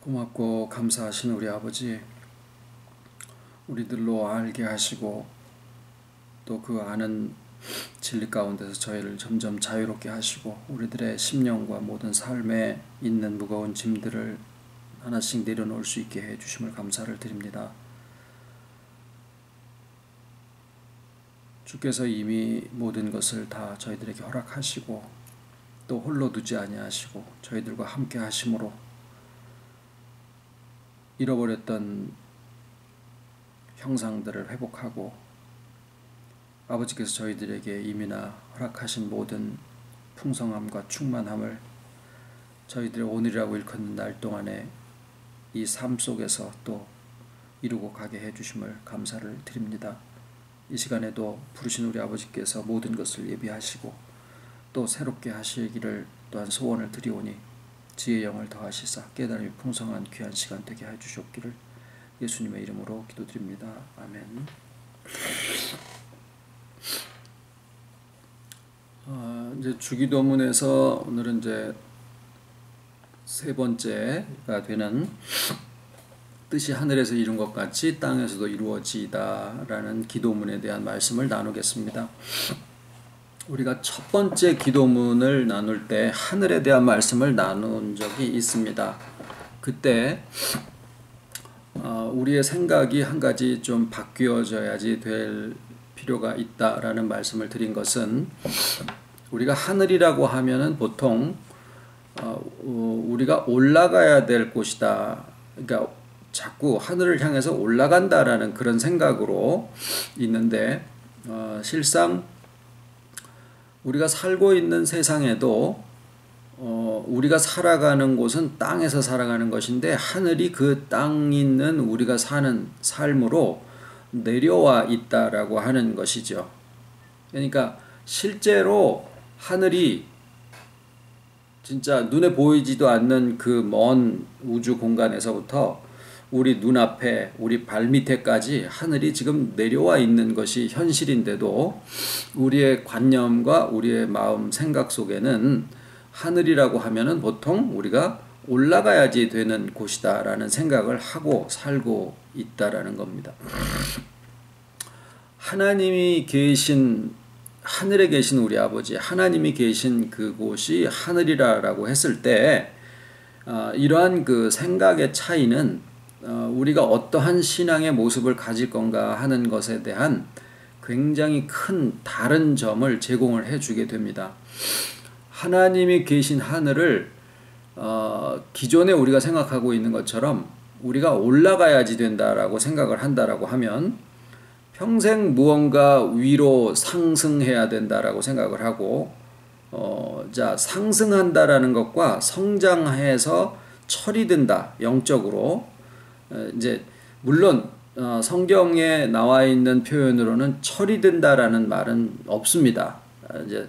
고맙고 감사하신 우리 아버지, 우리들로 알게 하시고 또 그 아는 진리 가운데서 저희를 점점 자유롭게 하시고 우리들의 심령과 모든 삶에 있는 무거운 짐들을 하나씩 내려놓을 수 있게 해주심을 감사를 드립니다. 주께서 이미 모든 것을 다 저희들에게 허락하시고 또 홀로 두지 아니하시고 저희들과 함께 하심으로 잃어버렸던 형상들을 회복하고 아버지께서 저희들에게 이미나 허락하신 모든 풍성함과 충만함을 저희들의 오늘이라고 일컫는 날 동안에 이 삶 속에서 또 이루고 가게 해주심을 감사를 드립니다. 이 시간에도 부르신 우리 아버지께서 모든 것을 예비하시고 또 새롭게 하시기를 또한 소원을 드리오니 지혜의 영을 더하시사 깨달음이 풍성한 귀한 시간 되게 해주셨기를 예수님의 이름으로 기도드립니다. 아멘. 이제 주기도문에서 오늘은 이제 세 번째가 되는 뜻이 하늘에서 이룬 것 같이 땅에서도 이루어지이다 라는 기도문에 대한 말씀을 나누겠습니다. 우리가 첫 번째 기도문을 나눌 때 하늘에 대한 말씀을 나눈 적이 있습니다. 그때 우리의 생각이 한 가지 좀 바뀌어져야지 될 필요가 있다라는 말씀을 드린 것은 우리가 하늘이라고 하면은 보통 우리가 올라가야 될 곳이다. 그러니까 자꾸 하늘을 향해서 올라간다라는 그런 생각으로 있는데 실상 우리가 살고 있는 세상에도 우리가 살아가는 곳은 땅에서 살아가는 것인데 하늘이 그 땅 있는 우리가 사는 삶으로 내려와 있다라고 하는 것이죠. 그러니까 실제로 하늘이 진짜 눈에 보이지도 않는 그 먼 우주 공간에서부터 우리 눈앞에 우리 발밑에까지 하늘이 지금 내려와 있는 것이 현실인데도 우리의 관념과 우리의 마음 생각 속에는 하늘이라고 하면은 보통 우리가 올라가야지 되는 곳이다라는 생각을 하고 살고 있다라는 겁니다. 하나님이 계신 하늘에 계신 우리 아버지, 하나님이 계신 그곳이 하늘이라고 했을 때 이러한 그 생각의 차이는 우리가 어떠한 신앙의 모습을 가질 건가 하는 것에 대한 굉장히 큰 다른 점을 제공을 해주게 됩니다. 하나님이 계신 하늘을 기존에 우리가 생각하고 있는 것처럼 우리가 올라가야지 된다라고 생각을 한다라고 하면 평생 무언가 위로 상승해야 된다라고 생각을 하고 자 상승한다라는 것과 성장해서 철이 든다 영적으로 이제 물론 성경에 나와 있는 표현으로는 철이 든다라는 말은 없습니다. 이제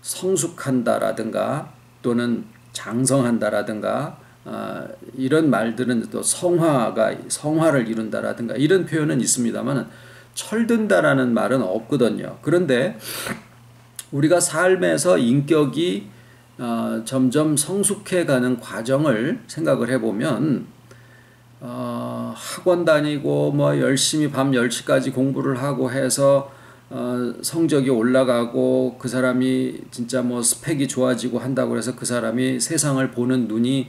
성숙한다라든가 또는 장성한다라든가 이런 말들은 또 성화를 이룬다라든가 이런 표현은 있습니다만 철든다라는 말은 없거든요. 그런데 우리가 삶에서 인격이 점점 성숙해가는 과정을 생각을 해보면 학원 다니고 뭐 열심히 밤 10시까지 공부를 하고 해서 성적이 올라가고 그 사람이 진짜 뭐 스펙이 좋아지고 한다고 해서 그 사람이 세상을 보는 눈이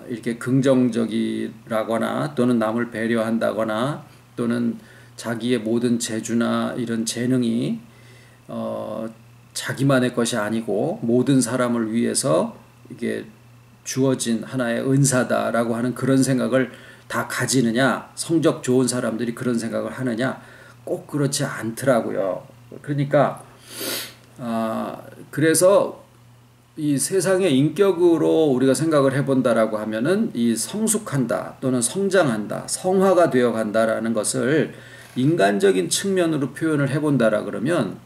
이렇게 긍정적이라거나 또는 남을 배려한다거나 또는 자기의 모든 재주나 이런 재능이 자기만의 것이 아니고 모든 사람을 위해서 이게 주어진 하나의 은사다라고 하는 그런 생각을 다 가지느냐, 성적 좋은 사람들이 그런 생각을 하느냐, 꼭 그렇지 않더라고요. 그러니까 그래서 이 세상의 인격으로 우리가 생각을 해본다라고 하면은 이 성숙한다 또는 성장한다, 성화가 되어 간다라는 것을 인간적인 측면으로 표현을 해본다라 그러면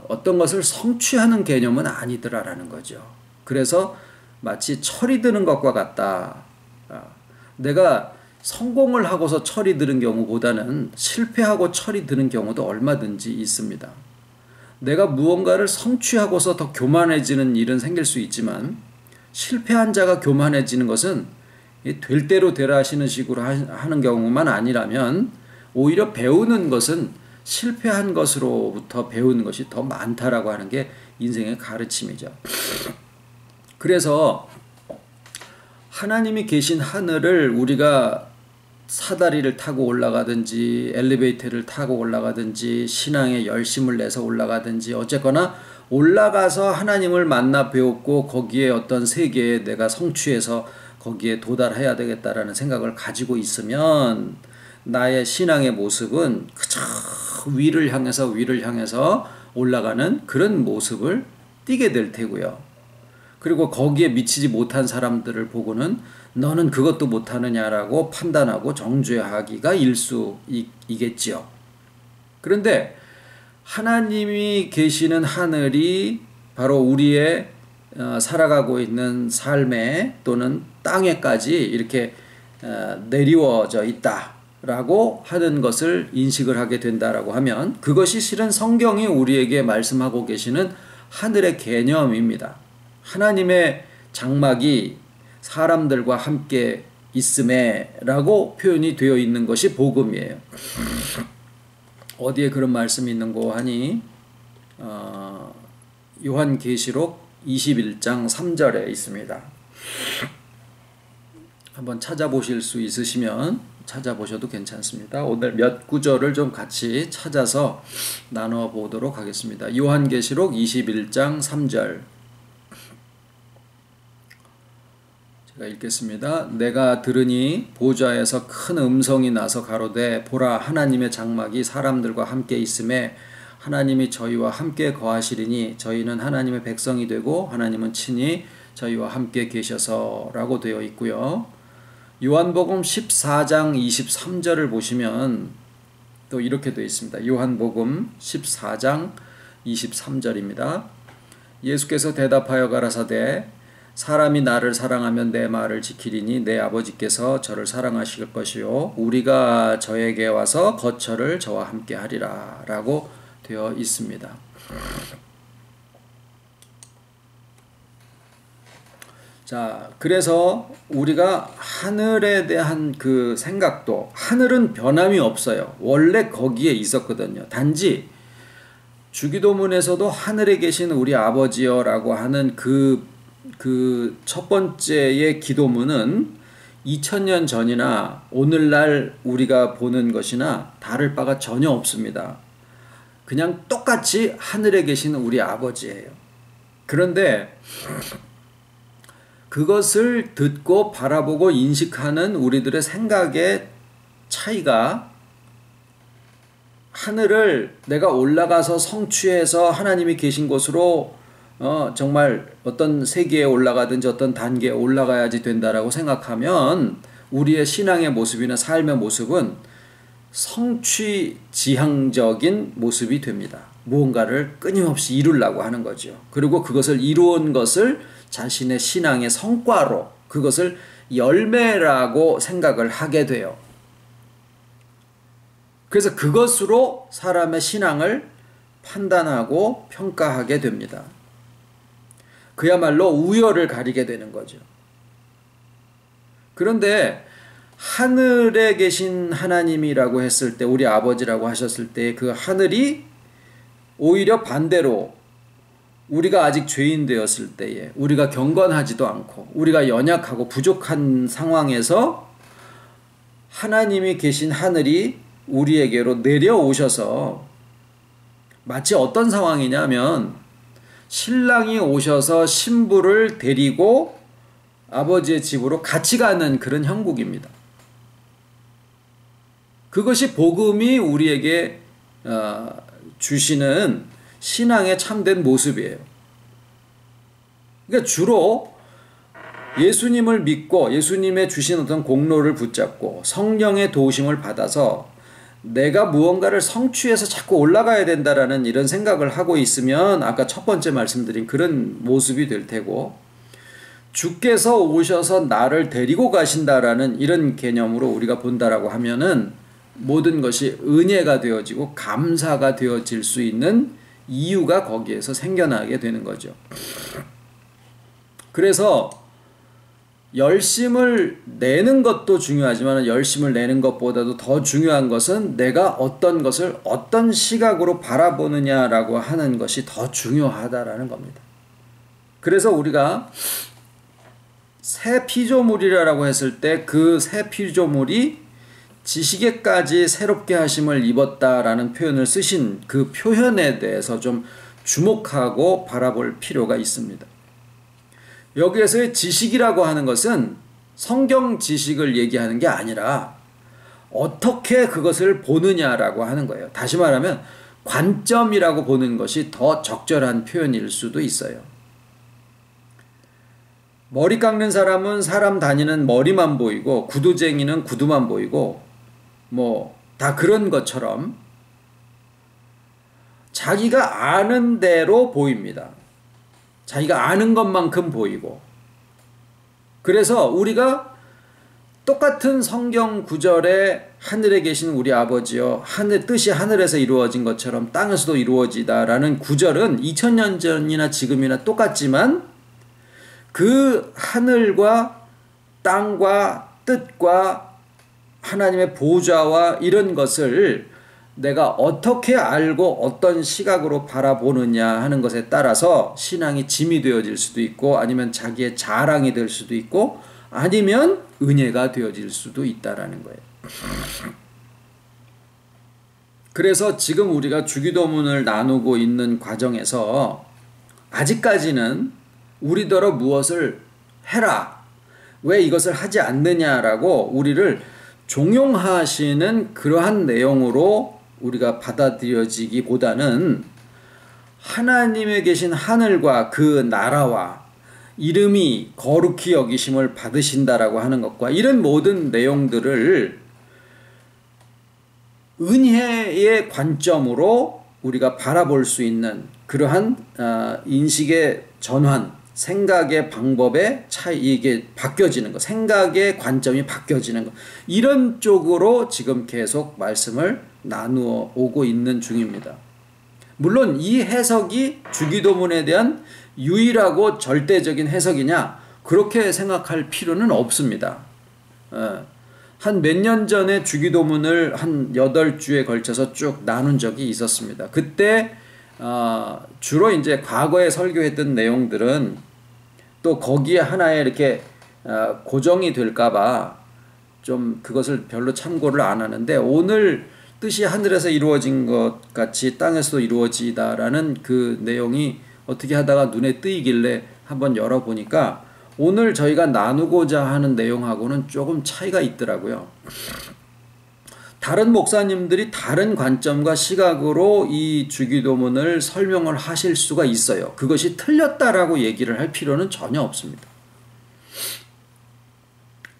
어떤 것을 성취하는 개념은 아니더라라는 거죠. 그래서 마치 철이 드는 것과 같다. 내가 성공을 하고서 철이 드는 경우보다는 실패하고 철이 드는 경우도 얼마든지 있습니다. 내가 무언가를 성취하고서 더 교만해지는 일은 생길 수 있지만 실패한 자가 교만해지는 것은 될 대로 되라 하시는 식으로 하는 경우만 아니라면 오히려 배우는 것은 실패한 것으로부터 배우는 것이 더 많다라고 하는 게 인생의 가르침이죠. 그래서 하나님이 계신 하늘을 우리가 사다리를 타고 올라가든지 엘리베이터를 타고 올라가든지 신앙에 열심을 내서 올라가든지 어쨌거나 올라가서 하나님을 만나 배웠고 거기에 어떤 세계에 내가 성취해서 거기에 도달해야 되겠다라는 생각을 가지고 있으면 나의 신앙의 모습은 그저 위를 향해서 올라가는 그런 모습을 띠게 될 테고요. 그리고 거기에 미치지 못한 사람들을 보고는 너는 그것도 못하느냐라고 판단하고 정죄하기가 일쑤이겠지요. 그런데 하나님이 계시는 하늘이 바로 우리의 살아가고 있는 삶에 또는 땅에까지 이렇게 내리워져 있다라고 하는 것을 인식을 하게 된다라고 하면 그것이 실은 성경이 우리에게 말씀하고 계시는 하늘의 개념입니다. 하나님의 장막이 사람들과 함께 있음에 라고 표현이 되어 있는 것이 복음이에요. 어디에 그런 말씀이 있는고 하니 요한계시록 21장 3절에 있습니다. 한번 찾아보실 수 있으시면 찾아보셔도 괜찮습니다. 오늘 몇 구절을 좀 같이 찾아서 나눠 보도록 하겠습니다. 요한계시록 21장 3절 제가 읽겠습니다. 내가 들으니 보좌에서 큰 음성이 나서 가로되 보라 하나님의 장막이 사람들과 함께 있음에 하나님이 저희와 함께 거하시리니 저희는 하나님의 백성이 되고 하나님은 친히 저희와 함께 계셔서 라고 되어 있고요. 요한복음 14장 23절을 보시면 또 이렇게 되어 있습니다. 요한복음 14장 23절입니다. 예수께서 대답하여 가라사대 사람이 나를 사랑하면 내 말을 지키리니 내 아버지께서 저를 사랑하실 것이요 우리가 저에게 와서 거처를 저와 함께 하리라 라고 되어 있습니다. 자, 그래서 우리가 하늘에 대한 그 생각도 하늘은 변함이 없어요. 원래 거기에 있었거든요. 단지 주기도문에서도 하늘에 계신 우리 아버지여 라고 하는 그 첫 번째의 기도문은 2000년 전이나 오늘날 우리가 보는 것이나 다를 바가 전혀 없습니다. 그냥 똑같이 하늘에 계신 우리 아버지예요. 그런데 그것을 듣고 바라보고 인식하는 우리들의 생각의 차이가 하늘을 내가 올라가서 성취해서 하나님이 계신 곳으로 정말 어떤 세계에 올라가든지 어떤 단계에 올라가야지 된다라고 생각하면 우리의 신앙의 모습이나 삶의 모습은 성취지향적인 모습이 됩니다. 무언가를 끊임없이 이루려고 하는 거죠. 그리고 그것을 이루은 것을 자신의 신앙의 성과로 그것을 열매라고 생각을 하게 돼요. 그래서 그것으로 사람의 신앙을 판단하고 평가하게 됩니다. 그야말로 우열을 가리게 되는 거죠. 그런데 하늘에 계신 하나님이라고 했을 때 우리 아버지라고 하셨을 때 그 하늘이 오히려 반대로 우리가 아직 죄인 되었을 때에 우리가 경건하지도 않고 우리가 연약하고 부족한 상황에서 하나님이 계신 하늘이 우리에게로 내려오셔서 마치 어떤 상황이냐면 신랑이 오셔서 신부를 데리고 아버지의 집으로 같이 가는 그런 형국입니다. 그것이 복음이 우리에게 주시는 신앙의 참된 모습이에요. 그러니까 주로 예수님을 믿고 예수님의 주신 어떤 공로를 붙잡고 성령의 도우심을 받아서 내가 무언가를 성취해서 자꾸 올라가야 된다라는 이런 생각을 하고 있으면 아까 첫 번째 말씀드린 그런 모습이 될 테고 주께서 오셔서 나를 데리고 가신다라는 이런 개념으로 우리가 본다라고 하면은 모든 것이 은혜가 되어지고 감사가 되어질 수 있는 이유가 거기에서 생겨나게 되는 거죠. 그래서 열심을 내는 것도 중요하지만 열심을 내는 것보다도 더 중요한 것은 내가 어떤 것을 어떤 시각으로 바라보느냐라고 하는 것이 더 중요하다라는 겁니다. 그래서 우리가 새 피조물이라고 했을 때 그 새 피조물이 지식에까지 새롭게 하심을 입었다라는 표현을 쓰신 그 표현에 대해서 좀 주목하고 바라볼 필요가 있습니다. 여기에서의 지식이라고 하는 것은 성경 지식을 얘기하는 게 아니라 어떻게 그것을 보느냐라고 하는 거예요. 다시 말하면 관점이라고 보는 것이 더 적절한 표현일 수도 있어요. 머리 깎는 사람은 사람 다니는 머리만 보이고 구두쟁이는 구두만 보이고 뭐 다 그런 것처럼 자기가 아는 대로 보입니다. 자기가 아는 것만큼 보이고, 그래서 우리가 똑같은 성경 구절에 하늘에 계신 우리 아버지여 하늘 뜻이 하늘에서 이루어진 것처럼 땅에서도 이루어지다라는 구절은 2000년 전이나 지금이나 똑같지만 그 하늘과 땅과 뜻과 하나님의 보좌와 이런 것을 내가 어떻게 알고 어떤 시각으로 바라보느냐 하는 것에 따라서 신앙이 짐이 되어질 수도 있고 아니면 자기의 자랑이 될 수도 있고 아니면 은혜가 되어질 수도 있다라는 거예요. 그래서 지금 우리가 주기도문을 나누고 있는 과정에서 아직까지는 우리더러 무엇을 해라, 왜 이것을 하지 않느냐라고 우리를 종용하시는 그러한 내용으로 우리가 받아들여지기보다는 하나님에 계신 하늘과 그 나라와 이름이 거룩히 여기심을 받으신다라고 하는 것과 이런 모든 내용들을 은혜의 관점으로 우리가 바라볼 수 있는 그러한 인식의 전환, 생각의 방법의 차이, 이게 바뀌어지는 것, 생각의 관점이 바뀌어지는 것, 이런 쪽으로 지금 계속 말씀을 나누어 오고 있는 중입니다. 물론 이 해석이 주기도문에 대한 유일하고 절대적인 해석이냐, 그렇게 생각할 필요는 없습니다. 한 몇 년 전에 주기도문을 한 8주에 걸쳐서 쭉 나눈 적이 있었습니다. 그때 주로 이제 과거에 설교했던 내용들은 또 거기에 하나에 이렇게 고정이 될까봐 좀 그것을 별로 참고를 안 하는데, 오늘 뜻이 하늘에서 이루어진 것 같이 땅에서도 이루어지다라는 그 내용이 어떻게 하다가 눈에 띄길래 한번 열어보니까 오늘 저희가 나누고자 하는 내용하고는 조금 차이가 있더라고요. 다른 목사님들이 다른 관점과 시각으로 이 주기도문을 설명을 하실 수가 있어요. 그것이 틀렸다라고 얘기를 할 필요는 전혀 없습니다.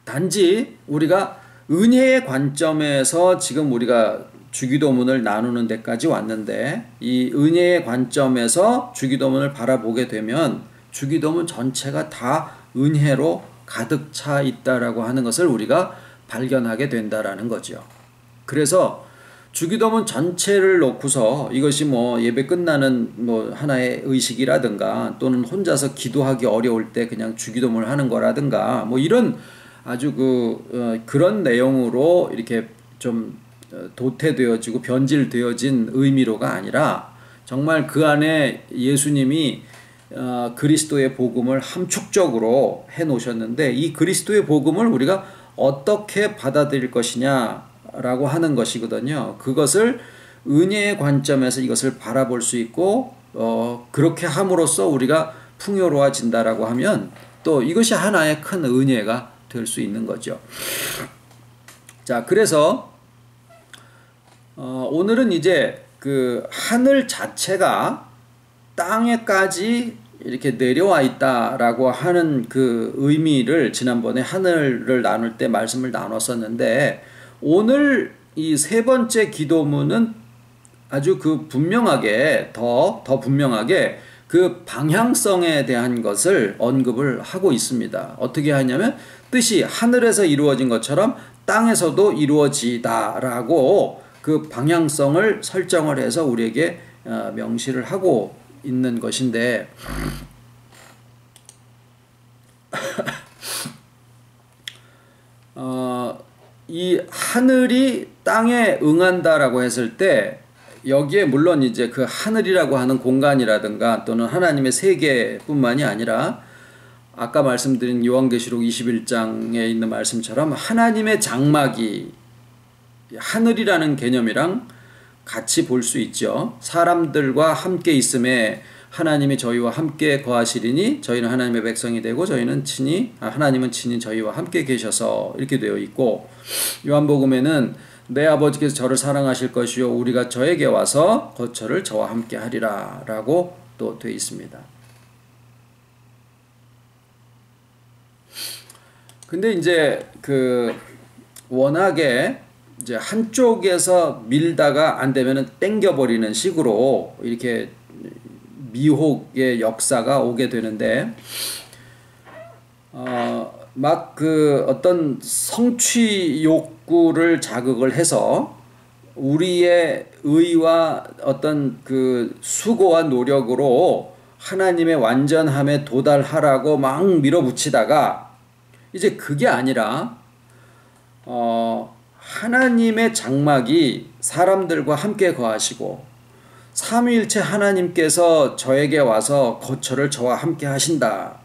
단지 우리가 은혜의 관점에서 지금 우리가 주기도문을 나누는 데까지 왔는데, 이 은혜의 관점에서 주기도문을 바라보게 되면 주기도문 전체가 다 은혜로 가득 차 있다라고 하는 것을 우리가 발견하게 된다라는 거죠. 그래서 주기도문 전체를 놓고서 이것이 뭐 예배 끝나는 뭐 하나의 의식이라든가 또는 혼자서 기도하기 어려울 때 그냥 주기도문을 하는 거라든가 뭐 이런 아주 그런 내용으로 이렇게 좀 도태되어지고 변질되어진 의미로가 아니라 정말 그 안에 예수님이 그리스도의 복음을 함축적으로 해 놓으셨는데, 이 그리스도의 복음을 우리가 어떻게 받아들일 것이냐라고 하는 것이거든요. 그것을 은혜의 관점에서 이것을 바라볼 수 있고 그렇게 함으로써 우리가 풍요로워진다라고 하면 또 이것이 하나의 큰 은혜가 될 수 있는 거죠. 자, 그래서 오늘은 이제 그 하늘 자체가 땅에까지 이렇게 내려와 있다라고 하는 그 의미를 지난번에 하늘을 나눌 때 말씀을 나눴었는데, 오늘 이 세 번째 기도문은 아주 분명하게 더 분명하게 그 방향성에 대한 것을 언급을 하고 있습니다. 어떻게 하냐면 뜻이 하늘에서 이루어진 것처럼 땅에서도 이루어지다라고 그 방향성을 설정을 해서 우리에게 명시를 하고 있는 것인데 이 하늘이 땅에 응한다라고 했을 때 여기에 물론 이제 그 하늘이라고 하는 공간이라든가 또는 하나님의 세계뿐만이 아니라 아까 말씀드린 요한계시록 21장에 있는 말씀처럼 하나님의 장막이 하늘이라는 개념이랑 같이 볼 수 있죠. 사람들과 함께 있음에 하나님이 저희와 함께 거하시리니 저희는 하나님의 백성이 되고 저희는 하나님은 친히 저희와 함께 계셔서 이렇게 되어 있고, 요한복음에는 내 아버지께서 저를 사랑하실 것이요 우리가 저에게 와서 거처를 저와 함께 하리라 라고 또 되어 있습니다. 근데 이제 워낙에 이제 한쪽에서 밀다가 안 되면은 땡겨버리는 식으로 이렇게 미혹의 역사가 오게 되는데, 막 어떤 성취 욕구를 자극을 해서 우리의 의와 어떤 수고와 노력으로 하나님의 완전함에 도달하라고 막 밀어붙이다가 이제 그게 아니라 하나님의 장막이 사람들과 함께 거하시고 삼위일체 하나님께서 저에게 와서 거처를 저와 함께 하신다.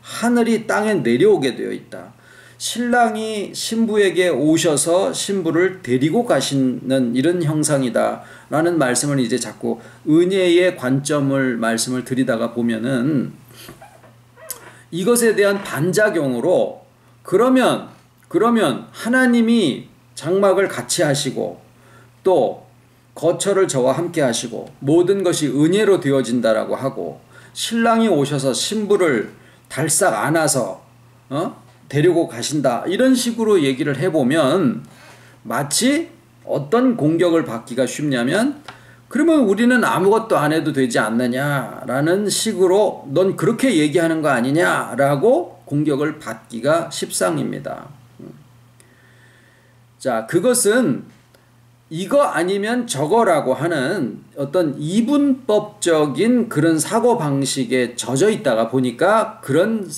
하늘이 땅에 내려오게 되어 있다. 신랑이 신부에게 오셔서 신부를 데리고 가시는 이런 형상이다 라는 말씀을 이제 자꾸 은혜의 관점을 말씀을 드리다가 보면은 이것에 대한 반작용으로 그러면 하나님이 장막을 같이 하시고 또 거처를 저와 함께 하시고 모든 것이 은혜로 되어진다라고 하고 신랑이 오셔서 신부를 달싹 안아서 데리고 가신다 이런 식으로 얘기를 해보면 마치 어떤 공격을 받기가 쉽냐면 그러면 우리는 아무것도 안 해도 되지 않느냐라는 식으로 넌 그렇게 얘기하는 거 아니냐라고 공격을 받기가 십상입니다. 자, 그것은 이거 아니면 저거라고 하는 어떤 이분법적인 그런 사고방식에 젖어 있다가 보니까 그런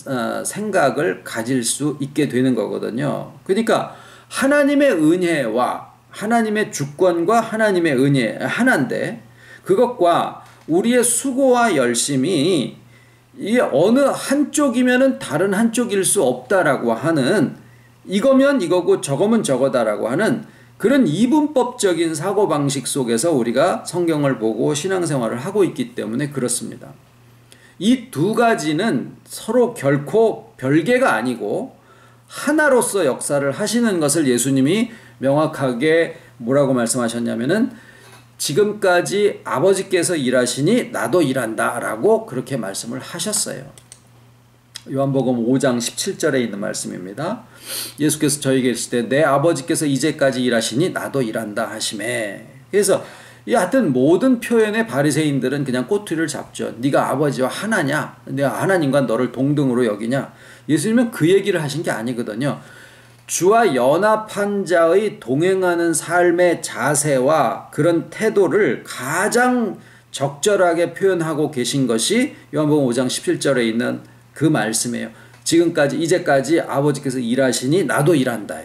생각을 가질 수 있게 되는 거거든요. 그러니까 하나님의 은혜와 하나님의 주권과 하나님의 은혜 하나인데 그것과 우리의 수고와 열심이 이 어느 한쪽이면은 다른 한쪽일 수 없다라고 하는 이거면 이거고 저거면 저거다라고 하는 그런 이분법적인 사고방식 속에서 우리가 성경을 보고 신앙생활을 하고 있기 때문에 그렇습니다. 이 두 가지는 서로 결코 별개가 아니고 하나로서 역사를 하시는 것을 예수님이 명확하게 뭐라고 말씀하셨냐면은 지금까지 아버지께서 일하시니 나도 일한다 라고 그렇게 말씀을 하셨어요. 요한복음 5장 17절에 있는 말씀입니다. 예수께서 저에게 이르시되 내 아버지께서 이제까지 일하시니 나도 일한다 하시매. 그래서 하여튼 모든 표현의 바리새인들은 그냥 꼬투리를 잡죠. 네가 아버지와 하나냐? 내가 하나님과 너를 동등으로 여기냐? 예수님은 그 얘기를 하신 게 아니거든요. 주와 연합한 자의 동행하는 삶의 자세와 그런 태도를 가장 적절하게 표현하고 계신 것이 요한복음 5장 17절에 있는 그 말씀이에요. 지금까지 이제까지 아버지께서 일하시니 나도 일한다.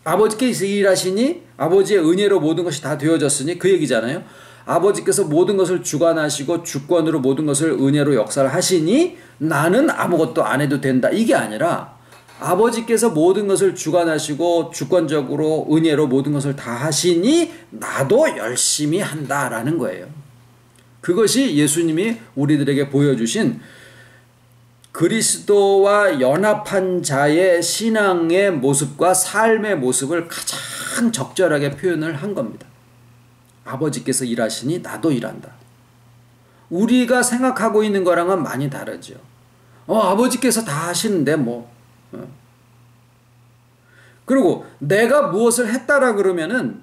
아버지께서 일하시니 아버지의 은혜로 모든 것이 다 되어졌으니 그 얘기잖아요. 아버지께서 모든 것을 주관하시고 주권으로 모든 것을 은혜로 역사를 하시니 나는 아무것도 안 해도 된다. 이게 아니라 아버지께서 모든 것을 주관하시고 주권적으로 은혜로 모든 것을 다 하시니 나도 열심히 한다라는 거예요. 그것이 예수님이 우리들에게 보여주신 그리스도와 연합한 자의 신앙의 모습과 삶의 모습을 가장 적절하게 표현을 한 겁니다. 아버지께서 일하시니 나도 일한다. 우리가 생각하고 있는 거랑은 많이 다르죠. 아버지께서 다 하시는데 뭐. 그리고 내가 무엇을 했다라 그러면은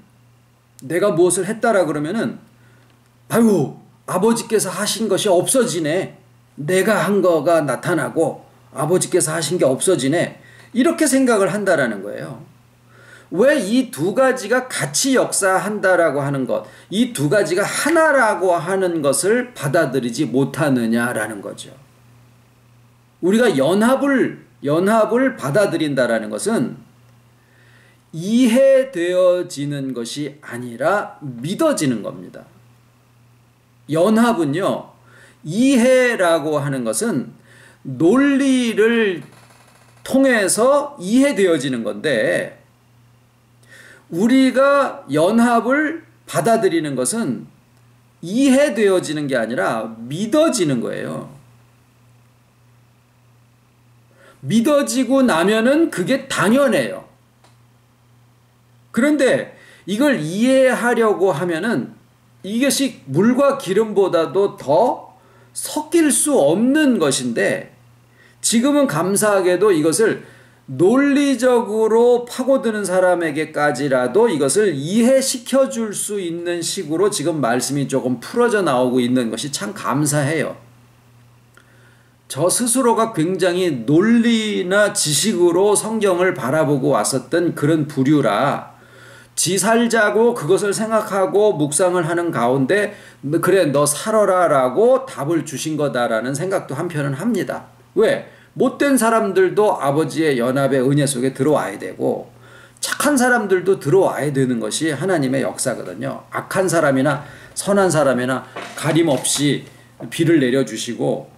아이고 아버지께서 하신 것이 없어지네. 내가 한 거가 나타나고 아버지께서 하신 게 없어지네. 이렇게 생각을 한다라는 거예요. 왜 이 두 가지가 같이 역사한다라고 하는 것, 이 두 가지가 하나라고 하는 것을 받아들이지 못하느냐라는 거죠. 우리가 연합을 받아들인다라는 것은 이해되어지는 것이 아니라 믿어지는 겁니다. 연합은요, 이해라고 하는 것은 논리를 통해서 이해되어지는 건데, 우리가 연합을 받아들이는 것은 이해되어지는 게 아니라 믿어지는 거예요. 믿어지고 나면은 그게 당연해요. 그런데 이걸 이해하려고 하면은 이것이 물과 기름보다도 더 섞일 수 없는 것인데, 지금은 감사하게도 이것을 논리적으로 파고드는 사람에게까지라도 이것을 이해시켜 줄 수 있는 식으로 지금 말씀이 조금 풀어져 나오고 있는 것이 참 감사해요. 저 스스로가 굉장히 논리나 지식으로 성경을 바라보고 왔었던 그런 부류라, 지 살자고 그것을 생각하고 묵상을 하는 가운데 그래 너 살아라 라고 답을 주신 거다라는 생각도 한편은 합니다. 왜? 못된 사람들도 아버지의 연합의 은혜 속에 들어와야 되고 착한 사람들도 들어와야 되는 것이 하나님의 역사거든요. 악한 사람이나 선한 사람이나 가림 없이 비를 내려주시고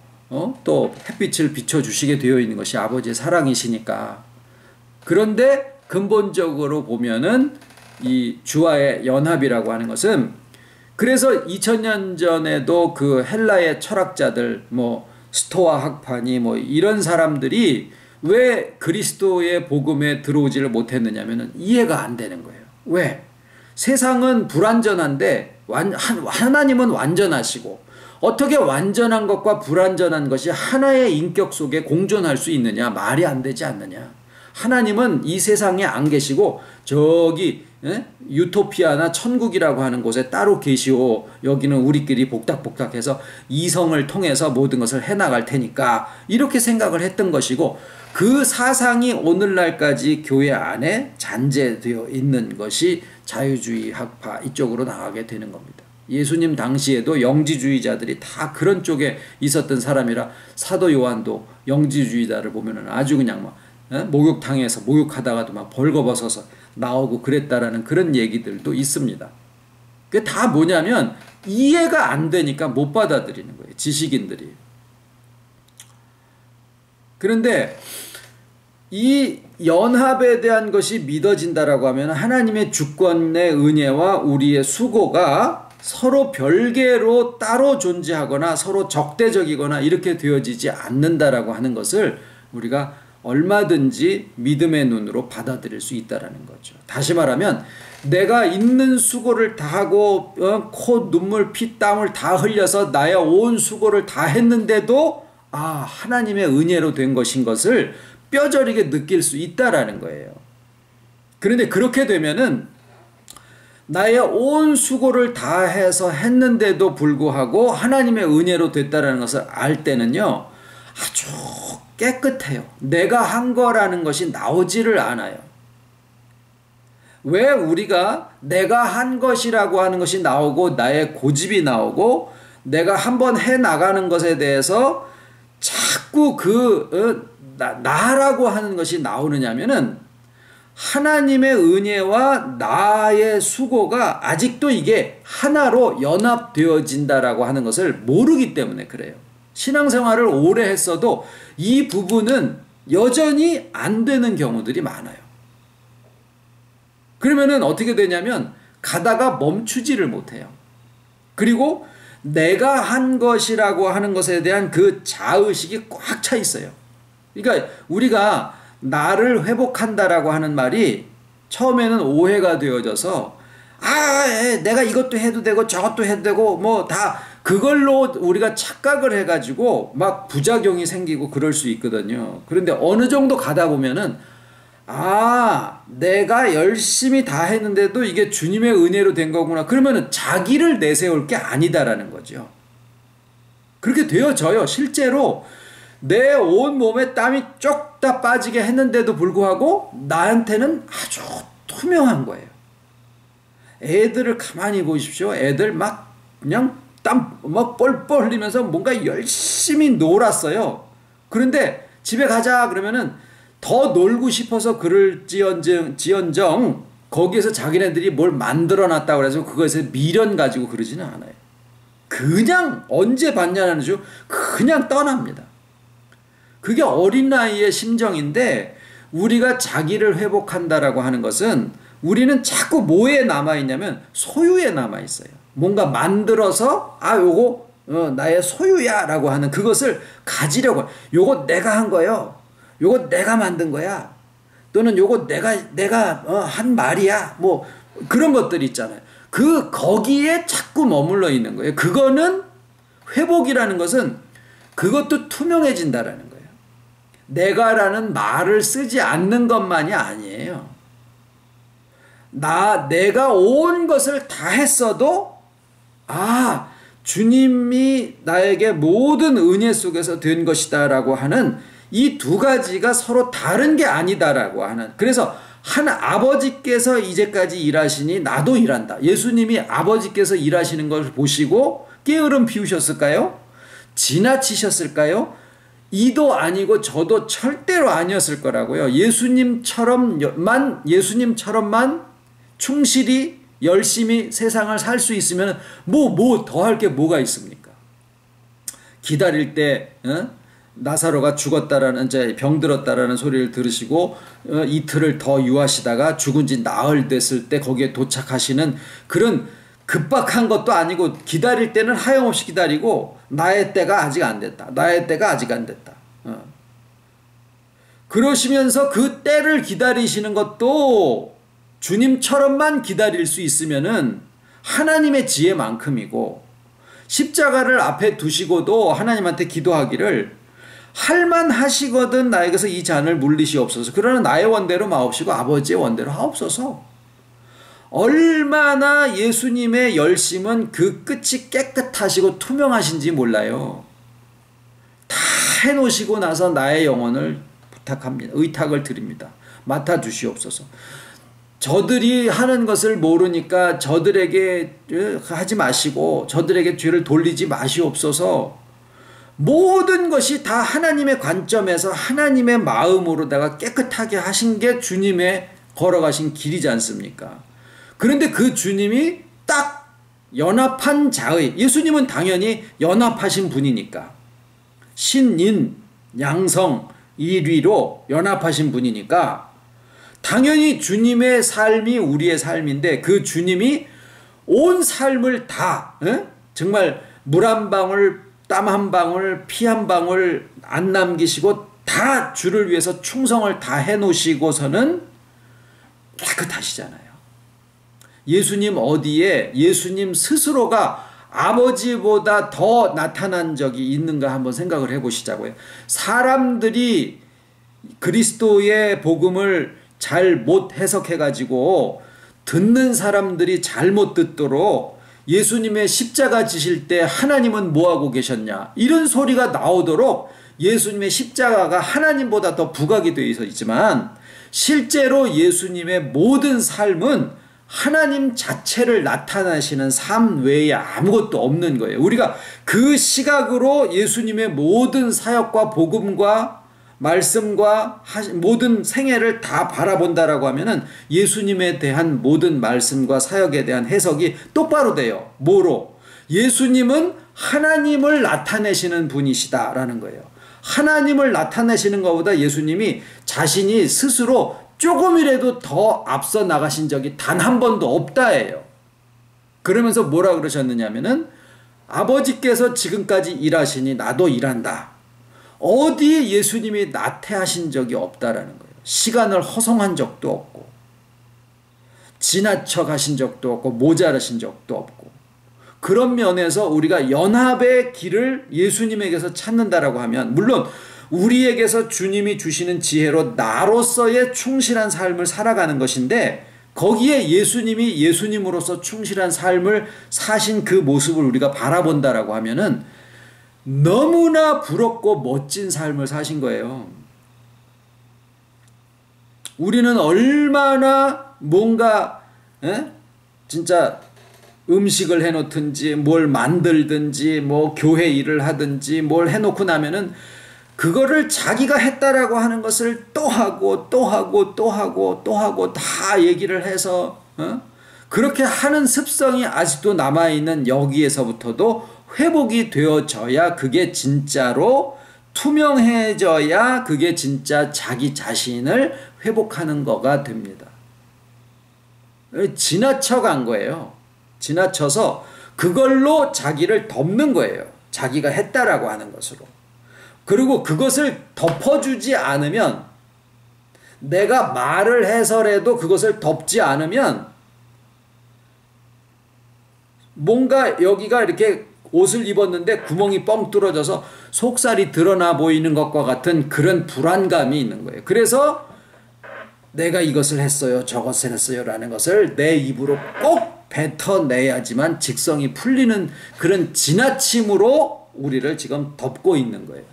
또 햇빛을 비춰주시게 되어 있는 것이 아버지의 사랑이시니까. 그런데 근본적으로 보면은 이 주와의 연합이라고 하는 것은, 그래서 2000년 전에도 그 헬라의 철학자들 스토아 학파니 이런 사람들이 왜 그리스도의 복음에 들어오지를 못했느냐면은 이해가 안 되는 거예요. 왜? 세상은 불완전한데 하나님은 완전하시고 어떻게 완전한 것과 불완전한 것이 하나의 인격 속에 공존할 수 있느냐? 말이 안 되지 않느냐? 하나님은 이 세상에 안 계시고 저기 유토피아나 천국이라고 하는 곳에 따로 계시오. 여기는 우리끼리 복닥복닥해서 이성을 통해서 모든 것을 해나갈 테니까, 이렇게 생각을 했던 것이고, 그 사상이 오늘날까지 교회 안에 잔재되어 있는 것이 자유주의 학파 이쪽으로 나가게 되는 겁니다. 예수님 당시에도 영지주의자들이 다 그런 쪽에 있었던 사람이라, 사도 요한도 영지주의자를 보면은 아주 그냥 목욕탕에서 목욕하다가도 막 벌거벗어서 나오고 그랬다라는 그런 얘기들도 있습니다. 그게 다 뭐냐면 이해가 안 되니까 못 받아들이는 거예요, 지식인들이. 그런데 이 연합에 대한 것이 믿어진다라고 하면 하나님의 주권의 은혜와 우리의 수고가 서로 별개로 따로 존재하거나 서로 적대적이거나 이렇게 되어지지 않는다라고 하는 것을 우리가 얼마든지 믿음의 눈으로 받아들일 수 있다라는 거죠. 다시 말하면 내가 있는 수고를 다하고 코, 눈물, 피, 땀을 다 흘려서 나의 온 수고를 다 했는데도 하나님의 은혜로 된 것인 것을 뼈저리게 느낄 수 있다라는 거예요. 그런데 그렇게 되면은 나의 온 수고를 다 해서 했는데도 불구하고 하나님의 은혜로 됐다라는 것을 알 때는요, 아주 깨끗해요. 내가 한 거라는 것이 나오지를 않아요. 왜 우리가 내가 한 것이라고 하는 것이 나오고 나의 고집이 나오고 내가 한번 해 나가는 것에 대해서 자꾸 나라고 하는 것이 나오느냐면은 하나님의 은혜와 나의 수고가 아직도 이게 하나로 연합되어진다라고 하는 것을 모르기 때문에 그래요. 신앙생활을 오래 했어도 이 부분은 여전히 안 되는 경우들이 많아요. 그러면은 어떻게 되냐면 가다가 멈추지를 못해요. 그리고 내가 한 것이라고 하는 것에 대한 그 자의식이 꽉 차 있어요. 그러니까 우리가 나를 회복한다라고 하는 말이 처음에는 오해가 되어져서 내가 이것도 해도 되고 저것도 해도 되고 다 그걸로 우리가 착각을 해가지고 막 부작용이 생기고 그럴 수 있거든요. 그런데 어느 정도 가다 보면은 내가 열심히 다 했는데도 이게 주님의 은혜로 된 거구나. 그러면은 자기를 내세울 게 아니다라는 거죠. 그렇게 되어져요. 실제로 내 온 몸에 땀이 쪽 다 빠지게 했는데도 불구하고 나한테는 아주 투명한 거예요. 애들을 가만히 보십시오. 애들 막 그냥 땀 막 뻘뻘 흘리면서 뭔가 열심히 놀았어요. 그런데 집에 가자 그러면은 더 놀고 싶어서 지언정 거기에서 자기네들이 뭘 만들어 놨다고 해서 그것에 미련 가지고 그러지는 않아요. 그냥 언제 봤냐는 줄 그냥 떠납니다. 그게 어린 나이의 심정인데, 우리가 자기를 회복한다라고 하는 것은 우리는 자꾸 뭐에 남아있냐면 소유에 남아있어요. 뭔가 만들어서 요거 나의 소유야 라고 하는 그것을 가지려고, 요거 내가 한 거요, 요거 내가 만든 거야, 또는 요거 내가 한 말이야, 뭐 그런 것들 있잖아요. 거기에 자꾸 머물러 있는 거예요. 그거는, 회복이라는 것은 그것도 투명해진다라는 거예요. 내가라는 말을 쓰지 않는 것만이 아니에요. 내가 온 것을 다 했어도 주님이 나에게 모든 은혜 속에서 된 것이다 라고 하는 이 두 가지가 서로 다른 게 아니다라고 하는, 그래서 한 아버지께서 이제까지 일하시니 나도 일한다. 예수님이 아버지께서 일하시는 걸 보시고 게으름 피우셨을까요? 지나치셨을까요? 이도 아니고 저도 절대로 아니었을 거라고요. 예수님처럼만 충실히 열심히 세상을 살 수 있으면 뭐 더 할 게 뭐가 있습니까? 기다릴 때 나사로가 죽었다라는, 병들었다라는 소리를 들으시고 이틀을 더 유하시다가 죽은 지 나흘 됐을 때 거기에 도착하시는 그런 급박한 것도 아니고, 기다릴 때는 하염없이 기다리고 나의 때가 아직 안 됐다. 그러시면서 그 때를 기다리시는 것도 주님처럼만 기다릴 수 있으면은 하나님의 지혜만큼이고, 십자가를 앞에 두시고도 하나님한테 기도하기를, 할만하시거든 나에게서 이 잔을 물리시옵소서. 그러나 나의 원대로 마옵시고 아버지의 원대로 하옵소서. 얼마나 예수님의 열심은 그 끝이 깨끗하시고 투명하신지 몰라요. 다 해놓으시고 나서 나의 영혼을 부탁합니다. 의탁을 드립니다. 맡아주시옵소서. 저들이 하는 것을 모르니까 저들에게 하지 마시고 저들에게 죄를 돌리지 마시옵소서. 모든 것이 다 하나님의 관점에서 하나님의 마음으로다가 깨끗하게 하신 게 주님의 걸어가신 길이지 않습니까? 그런데 그 주님이 딱 연합한 자의, 예수님은 당연히 연합하신 분이니까, 신인 양성 일위로 연합하신 분이니까 당연히 주님의 삶이 우리의 삶인데, 그 주님이 온 삶을 다 정말 물 한 방울, 땀 한 방울, 피 한 방울 안 남기시고 다 주를 위해서 충성을 다 해놓으시고서는 깨끗하시잖아요. 예수님 어디에 예수님 스스로가 아버지보다 더 나타난 적이 있는가 한번 생각을 해보시자고요. 사람들이 그리스도의 복음을 잘 못 해석해가지고 듣는 사람들이 잘못 듣도록 예수님의 십자가 지실 때 하나님은 뭐하고 계셨냐 이런 소리가 나오도록 예수님의 십자가가 하나님보다 더 부각이 되어 있지만, 실제로 예수님의 모든 삶은 하나님 자체를 나타나시는 삶 외에 아무것도 없는 거예요. 우리가 그 시각으로 예수님의 모든 사역과 복음과 말씀과 모든 생애를 다 바라본다라고 하면은 예수님에 대한 모든 말씀과 사역에 대한 해석이 똑바로 돼요. 뭐로? 예수님은 하나님을 나타내시는 분이시다라는 거예요. 하나님을 나타내시는 것보다 예수님이 자신이 스스로 조금이라도 더 앞서 나가신 적이 단 한 번도 없다예요. 그러면서 뭐라 그러셨느냐면은 아버지께서 지금까지 일하시니 나도 일한다. 어디에 예수님이 나태하신 적이 없다라는 거예요. 시간을 허송한 적도 없고 지나쳐 가신 적도 없고 모자라신 적도 없고, 그런 면에서 우리가 연합의 길을 예수님에게서 찾는다라고 하면, 물론 우리에게서 주님이 주시는 지혜로 나로서의 충실한 삶을 살아가는 것인데, 거기에 예수님이 예수님으로서 충실한 삶을 사신 그 모습을 우리가 바라본다라고 하면은 너무나 부럽고 멋진 삶을 사신 거예요. 우리는 얼마나 뭔가 진짜 음식을 해놓든지 뭘 만들든지 뭐 교회 일을 하든지 뭘 해놓고 나면은 그거를 자기가 했다라고 하는 것을 또 하고 또 하고 또 하고 또 하고 다 얘기를 해서 그렇게 하는 습성이 아직도 남아있는 여기에서부터도 회복이 되어져야 그게 진짜로 투명해져야 그게 진짜 자기 자신을 회복하는 거가 됩니다. 지나쳐 간 거예요. 지나쳐서 그걸로 자기를 덮는 거예요. 자기가 했다라고 하는 것으로. 그리고 그것을 덮어주지 않으면, 내가 말을 해서라도 그것을 덮지 않으면 뭔가 여기가 이렇게 옷을 입었는데 구멍이 뻥 뚫어져서 속살이 드러나 보이는 것과 같은 그런 불안감이 있는 거예요. 그래서 내가 이것을 했어요, 저것을 했어요 라는 것을 내 입으로 꼭 뱉어내야지만 직성이 풀리는 그런 지나침으로 우리를 지금 덮고 있는 거예요.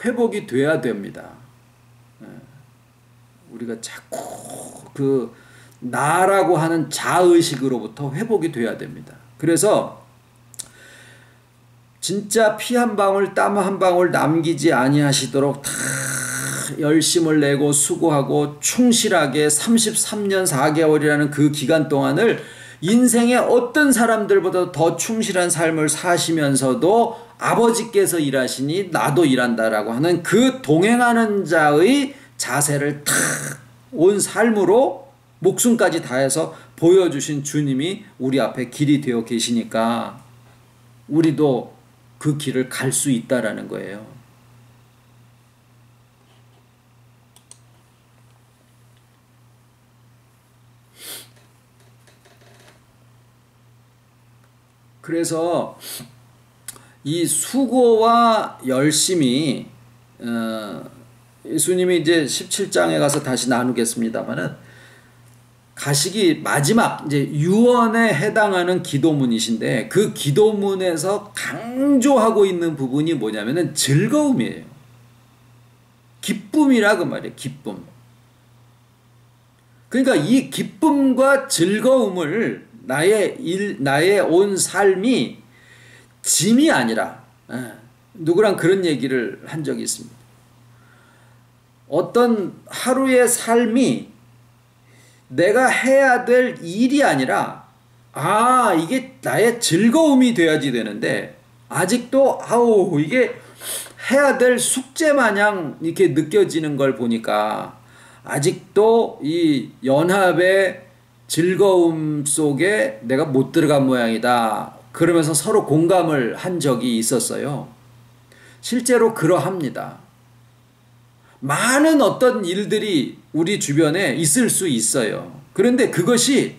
회복이 돼야 됩니다. 우리가 자꾸 그 나라고 하는 자의식으로부터 회복이 돼야 됩니다. 그래서 진짜 피 한 방울 땀 한 방울 남기지 아니하시도록 다 열심을 내고 수고하고 충실하게 33년 4개월이라는 그 기간 동안을 인생의 어떤 사람들보다 더 충실한 삶을 사시면서도 아버지께서 일하시니 나도 일한다라고 하는 그 동행하는 자의 자세를 탁 온 삶으로 목숨까지 다해서 보여주신 주님이 우리 앞에 길이 되어 계시니까 우리도 그 길을 갈 수 있다라는 거예요. 그래서 이 수고와 열심이 예수님이 이제 17장에 가서 다시 나누겠습니다만은 가시기 마지막 이제 유언에 해당하는 기도문이신데 그 기도문에서 강조하고 있는 부분이 뭐냐면은 즐거움이에요. 기쁨이라 그 말이에요. 기쁨. 그러니까 이 기쁨과 즐거움을 나의 온 삶이 짐이 아니라 누구랑 그런 얘기를 한 적이 있습니다. 어떤 하루의 삶이 내가 해야 될 일이 아니라 이게 나의 즐거움이 돼야지 되는데 아직도 이게 해야 될 숙제 마냥 이렇게 느껴지는 걸 보니까 아직도 이 연합의 즐거움 속에 내가 못 들어간 모양이다. 그러면서 서로 공감을 한 적이 있었어요. 실제로 그러합니다. 많은 어떤 일들이 우리 주변에 있을 수 있어요. 그런데 그것이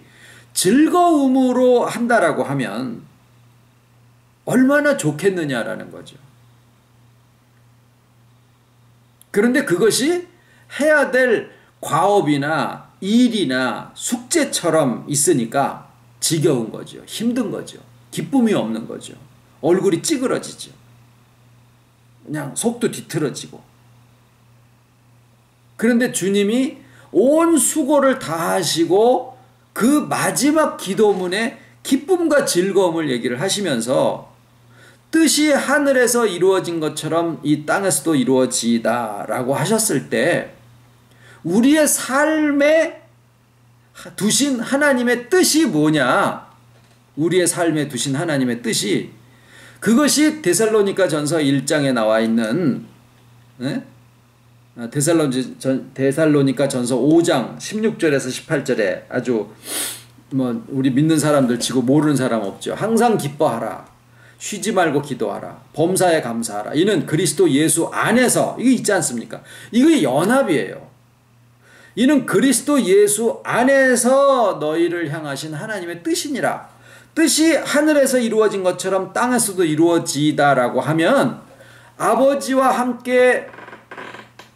즐거움으로 한다라고 하면 얼마나 좋겠느냐라는 거죠. 그런데 그것이 해야 될 과업이나 일이나 숙제처럼 있으니까 지겨운 거죠. 힘든 거죠. 기쁨이 없는 거죠. 얼굴이 찌그러지죠. 그냥 속도 뒤틀어지고. 그런데 주님이 온 수고를 다 하시고 그 마지막 기도문에 기쁨과 즐거움을 얘기를 하시면서 뜻이 하늘에서 이루어진 것처럼 이 땅에서도 이루어지다 라고 하셨을 때 우리의 삶에 두신 하나님의 뜻이 뭐냐? 우리의 삶에 두신 하나님의 뜻이 그것이 데살로니가 전서 1장에 나와 있는 데살로니가 전서 5장 16절에서 18절에 아주 우리 믿는 사람들 치고 모르는 사람 없죠. 항상 기뻐하라. 쉬지 말고 기도하라. 범사에 감사하라. 이는 그리스도 예수 안에서 이게 있지 않습니까? 이게 연합이에요. 이는 그리스도 예수 안에서 너희를 향하신 하나님의 뜻이니라. 뜻이 하늘에서 이루어진 것처럼 땅에서도 이루어지다라고 하면 아버지와 함께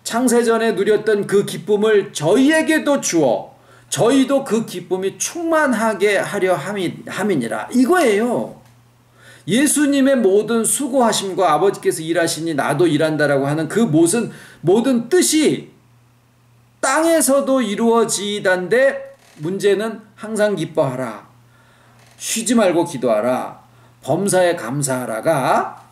창세전에 누렸던 그 기쁨을 저희에게도 주어 저희도 그 기쁨이 충만하게 하려 함이니라. 이거예요. 예수님의 모든 수고하심과 아버지께서 일하시니 나도 일한다라고 하는 그 모든 뜻이 땅에서도 이루어지단데 문제는 항상 기뻐하라. 쉬지 말고 기도하라. 범사에 감사하라가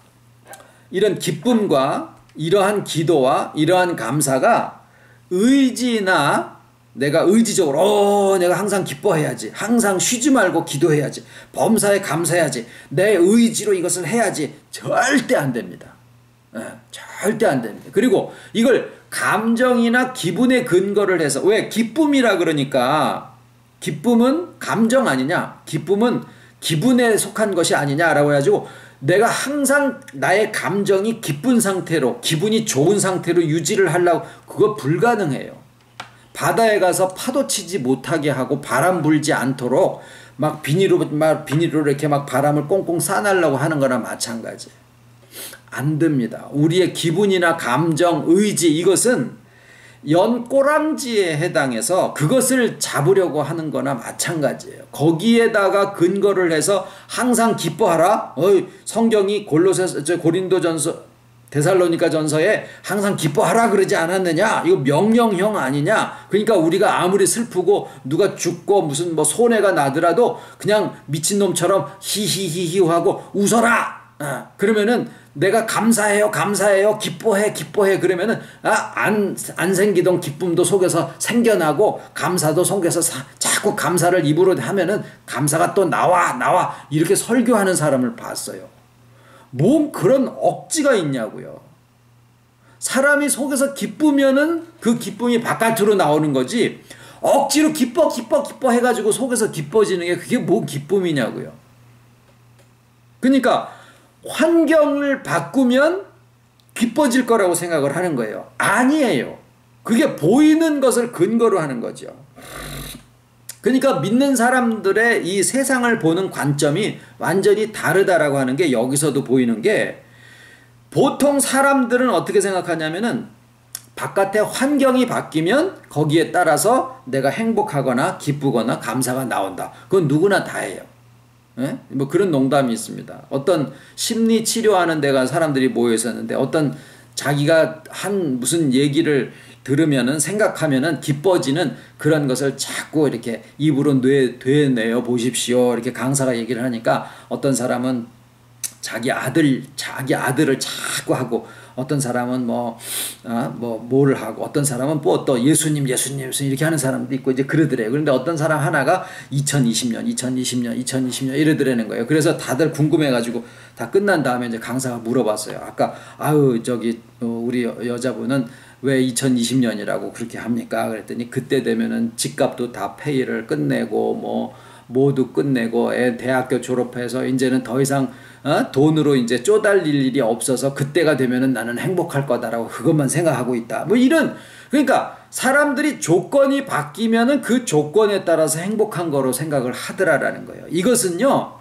이런 기쁨과 이러한 기도와 이러한 감사가 의지나 내가 의지적으로 내가 항상 기뻐해야지, 항상 쉬지 말고 기도해야지, 범사에 감사해야지, 내 의지로 이것을 해야지, 절대 안 됩니다. 절대 안 됩니다. 그리고 이걸 감정이나 기분의 근거를 해서, 왜 기쁨이라 그러니까 기쁨은 감정 아니냐, 기쁨은 기분에 속한 것이 아니냐라고 해가지고 내가 항상 나의 감정이 기쁜 상태로, 기분이 좋은 상태로 유지를 하려고, 그거 불가능해요. 바다에 가서 파도 치지 못하게 하고 바람 불지 않도록 막 비닐로 이렇게 막 바람을 꽁꽁 싸내려고 하는 거나 마찬가지예요. 안 됩니다. 우리의 기분이나 감정, 의지, 이것은 연꼬랑지에 해당해서 그것을 잡으려고 하는 거나 마찬가지예요. 거기에다가 근거를 해서 항상 기뻐하라. 성경이 고린도전서, 데살로니가 전서에 항상 기뻐하라 그러지 않았느냐? 이거 명령형 아니냐? 그러니까 우리가 아무리 슬프고 누가 죽고 무슨 뭐 손해가 나더라도 그냥 미친놈처럼 히히히히 하고 웃어라. 그러면은 내가 감사해요, 감사해요, 기뻐해 그러면은 안 생기던 기쁨도 속에서 생겨나고 감사도 속에서 자꾸 감사를 입으로 하면은 감사가 또 나와 이렇게 설교하는 사람을 봤어요. 뭔 그런 억지가 있냐고요. 사람이 속에서 기쁘면은 그 기쁨이 바깥으로 나오는 거지, 억지로 기뻐 해가지고 속에서 기뻐지는 게 그게 뭔 기쁨이냐고요. 그러니까 환경을 바꾸면 기뻐질 거라고 생각을 하는 거예요. 아니에요. 그게 보이는 것을 근거로 하는 거죠. 그러니까 믿는 사람들의 이 세상을 보는 관점이 완전히 다르다라고 하는 게 여기서도 보이는 게, 보통 사람들은 어떻게 생각하냐면은 바깥의 환경이 바뀌면 거기에 따라서 내가 행복하거나 기쁘거나 감사가 나온다. 그건 누구나 다 해요. 뭐 그런 농담이 있습니다. 어떤 심리 치료하는 데가 사람들이 모여 있었는데 어떤 자기가 한 무슨 얘기를 들으면은 생각하면은 기뻐지는 그런 것을 자꾸 이렇게 입으로 되뇌어 보십시오. 이렇게 강사가 얘기를 하니까 어떤 사람은 자기 아들을 자꾸 하고, 어떤 사람은 뭘 하고, 어떤 사람은 또 예수님 이렇게 하는 사람도 있고 이제 그러더래요. 그런데 어떤 사람 하나가 2020년 이러더라는 거예요. 그래서 다들 궁금해가지고 다 끝난 다음에 이제 강사가 물어봤어요. 아까 우리 여자분은 왜 2020년이라고 그렇게 합니까? 그랬더니 그때 되면은 집값도 다 페이를 끝내고 모두 끝내고 애 대학교 졸업해서 이제는 더 이상 돈으로 이제 쪼달릴 일이 없어서 그때가 되면은 나는 행복할 거다라고 그것만 생각하고 있다. 그러니까 사람들이 조건이 바뀌면은 그 조건에 따라서 행복한 거로 생각을 하더라라는 거예요. 이것은요,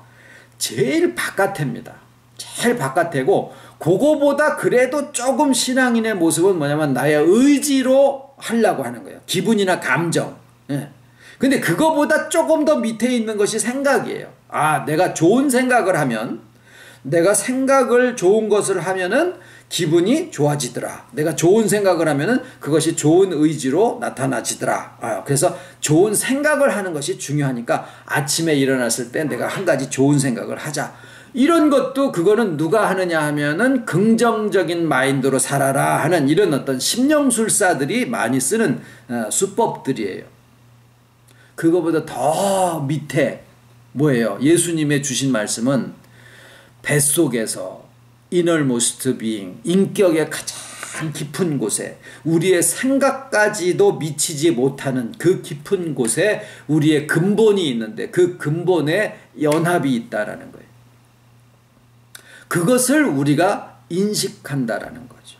제일 바깥입니다. 제일 바깥이고, 그거보다 그래도 조금 신앙인의 모습은 뭐냐면 나의 의지로 하려고 하는 거예요. 기분이나 감정. 근데 그거보다 조금 더 밑에 있는 것이 생각이에요. 내가 좋은 생각을 하면, 내가 생각을 좋은 것을 하면은 기분이 좋아지더라. 내가 좋은 생각을 하면은 그것이 좋은 의지로 나타나지더라. 그래서 좋은 생각을 하는 것이 중요하니까 아침에 일어났을 때 내가 한 가지 좋은 생각을 하자. 이런 것도 그거는 누가 하느냐 하면은 긍정적인 마인드로 살아라 하는 이런 어떤 심령술사들이 많이 쓰는 수법들이에요. 그거보다 더 밑에 뭐예요? 예수님의 주신 말씀은 뱃속에서 innermost being, 인격의 가장 깊은 곳에, 우리의 생각까지도 미치지 못하는 그 깊은 곳에 우리의 근본이 있는데 그 근본에 연합이 있다라는 거예요. 그것을 우리가 인식한다라는 거죠.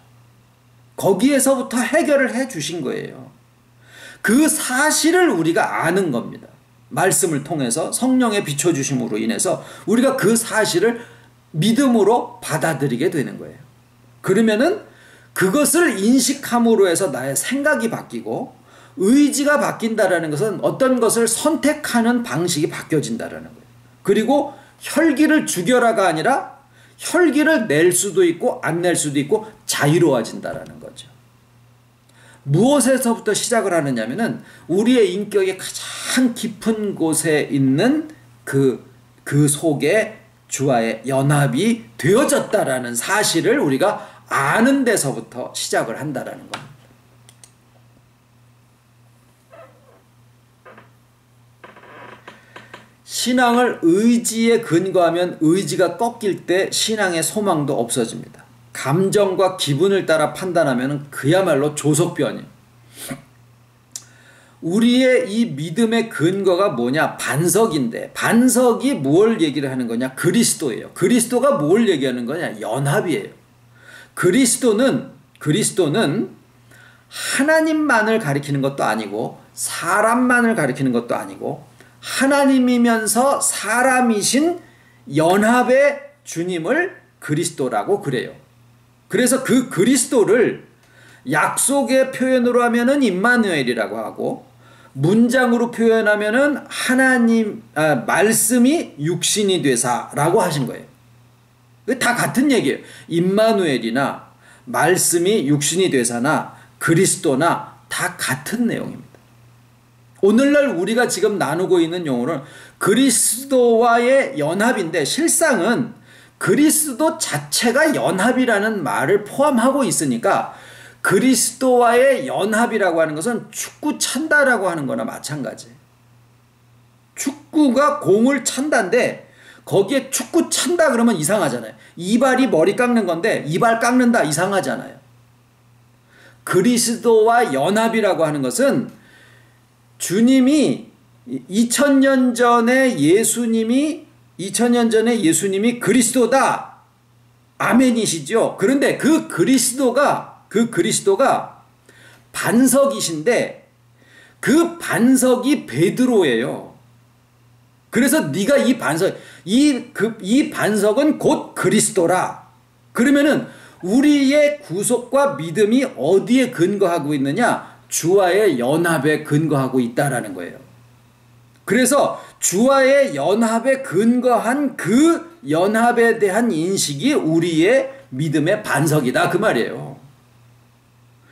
거기에서부터 해결을 해 주신 거예요. 그 사실을 우리가 아는 겁니다. 말씀을 통해서 성령의 비춰주심으로 인해서 우리가 그 사실을 믿음으로 받아들이게 되는 거예요. 그러면은 그것을 인식함으로 해서 나의 생각이 바뀌고 의지가 바뀐다라는 것은 어떤 것을 선택하는 방식이 바뀌어진다라는 거예요. 그리고 혈기를 죽여라가 아니라 혈기를 낼 수도 있고 안 낼 수도 있고 자유로워진다라는 거죠. 무엇에서부터 시작을 하느냐면은 우리의 인격의 가장 깊은 곳에 있는 그 속에 주와의 연합이 되어졌다라는 사실을 우리가 아는 데서부터 시작을 한다라는 겁니다. 신앙을 의지에 근거하면 의지가 꺾일 때 신앙의 소망도 없어집니다. 감정과 기분을 따라 판단하면 그야말로 조석변이에요. 우리의 이 믿음의 근거가 뭐냐? 반석인데, 반석이 뭘 얘기를 하는 거냐? 그리스도예요. 그리스도가 뭘 얘기하는 거냐? 연합이에요. 그리스도는 하나님만을 가리키는 것도 아니고 사람만을 가리키는 것도 아니고 하나님이면서 사람이신 연합의 주님을 그리스도라고 그래요. 그래서 그 그리스도를 약속의 표현으로 하면은 임마누엘이라고 하고, 문장으로 표현하면은 말씀이 육신이 되사라고 하신 거예요. 다 같은 얘기예요. 임마누엘이나 말씀이 육신이 되사나 그리스도나 다 같은 내용입니다. 오늘날 우리가 지금 나누고 있는 용어는 그리스도와의 연합인데, 실상은 그리스도 자체가 연합이라는 말을 포함하고 있으니까 그리스도와의 연합이라고 하는 것은 축구 찬다라고 하는 거나 마찬가지예요. 축구가 공을 찬다인데 거기에 축구 찬다 그러면 이상하잖아요. 이발이 머리 깎는 건데 이발 깎는다 이상하잖아요. 그리스도와 연합이라고 하는 것은 주님이 2000년 전에 예수님이 그리스도다. 아멘이시죠. 그런데 그 그리스도가 반석이신데 그 반석이 베드로예요. 그래서 네가 이 반석은 곧 그리스도라. 그러면은 우리의 구속과 믿음이 어디에 근거하고 있느냐? 주와의 연합에 근거하고 있다라는 거예요. 그래서 주와의 연합에 근거한 그 연합에 대한 인식이 우리의 믿음의 반석이다 그 말이에요.